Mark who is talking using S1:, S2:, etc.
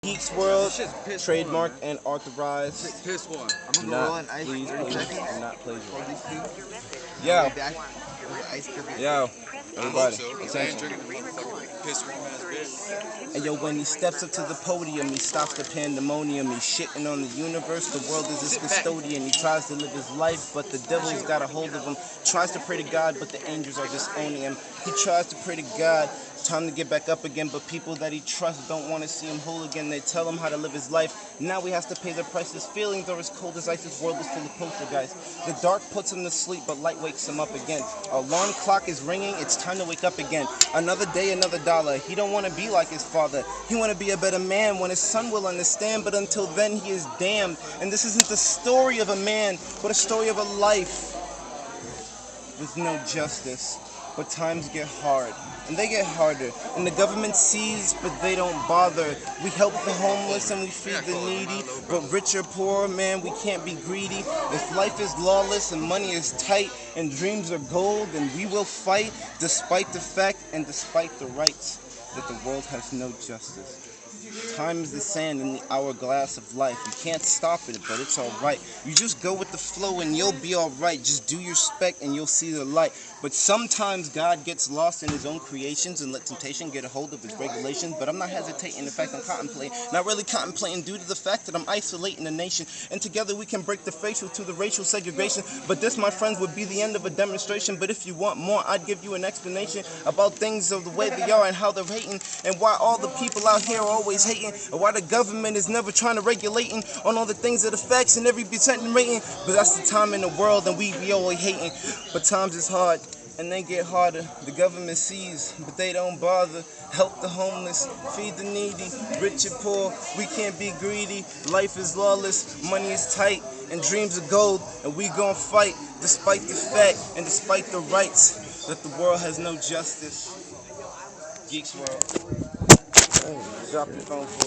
S1: Geeks World, trademark and authorized.
S2: Piss one.
S3: I'm gonna go roll on ice 30 seconds.
S1: Do not play
S3: Hold these two.
S1: Yo,
S3: Back with the ice cookie.
S1: yo,
S2: I hope
S1: everybody,
S2: so, because I ain't
S1: attention.
S2: drinking the motherfucking piss one ass beer.
S1: And yo, when he steps up to the podium, he stops the pandemonium. He's shitting on the universe. The world is his custodian. He tries to live his life, but the devil's got a hold of him. Tries to pray to God, but the angels are disowning him. He tries to pray to God. Time to get back up again, but people that he trusts don't want to see him whole again. They tell him how to live his life. Now he has to pay the price. His feelings are as cold as ice. His world is full of poltergeists. The dark puts him to sleep, but light wakes him up again. Alarm clock is ringing. It's time to wake up again. Another day, another dollar. He don't want to be like his father. He want to be a better man when his son will understand, but until then he is damned. And this isn't the story of a man, but a story of a life with no justice. But times get hard, and they get harder, and the government sees, but they don't bother. We help the homeless and we feed the needy, but rich or poor, man, we can't be greedy. If life is lawless and money is tight and dreams are gold, then we will fight despite the fact and despite the rights that the world has no justice. Time is the sand in the hourglass of life. You can't stop it, but it's alright. You just go with the flow and you'll be alright. Just do your spec and you'll see the light. But sometimes God gets lost in his own creations and let temptation get a hold of his regulations. But I'm not hesitating. In fact, I'm contemplating. Not really contemplating due to the fact that I'm isolating the nation. And together we can break the facial to the racial segregation. But this, my friends, would be the end of a demonstration. But if you want more, I'd give you an explanation about things of the way they are and how they're hating. And why all the people out here are always hating. And why the government is never trying to regulating on all the things that affects and every percent rating. But that's the time in the world and we always hating. But times is hard. And they get harder. The government sees, but they don't bother. Help the homeless, feed the needy, rich and poor. We can't be greedy. Life is lawless, money is tight, and dreams are gold. And we gon' fight, despite the fact and despite the rights that the world has no justice. Geeks World. Drop your phone for it.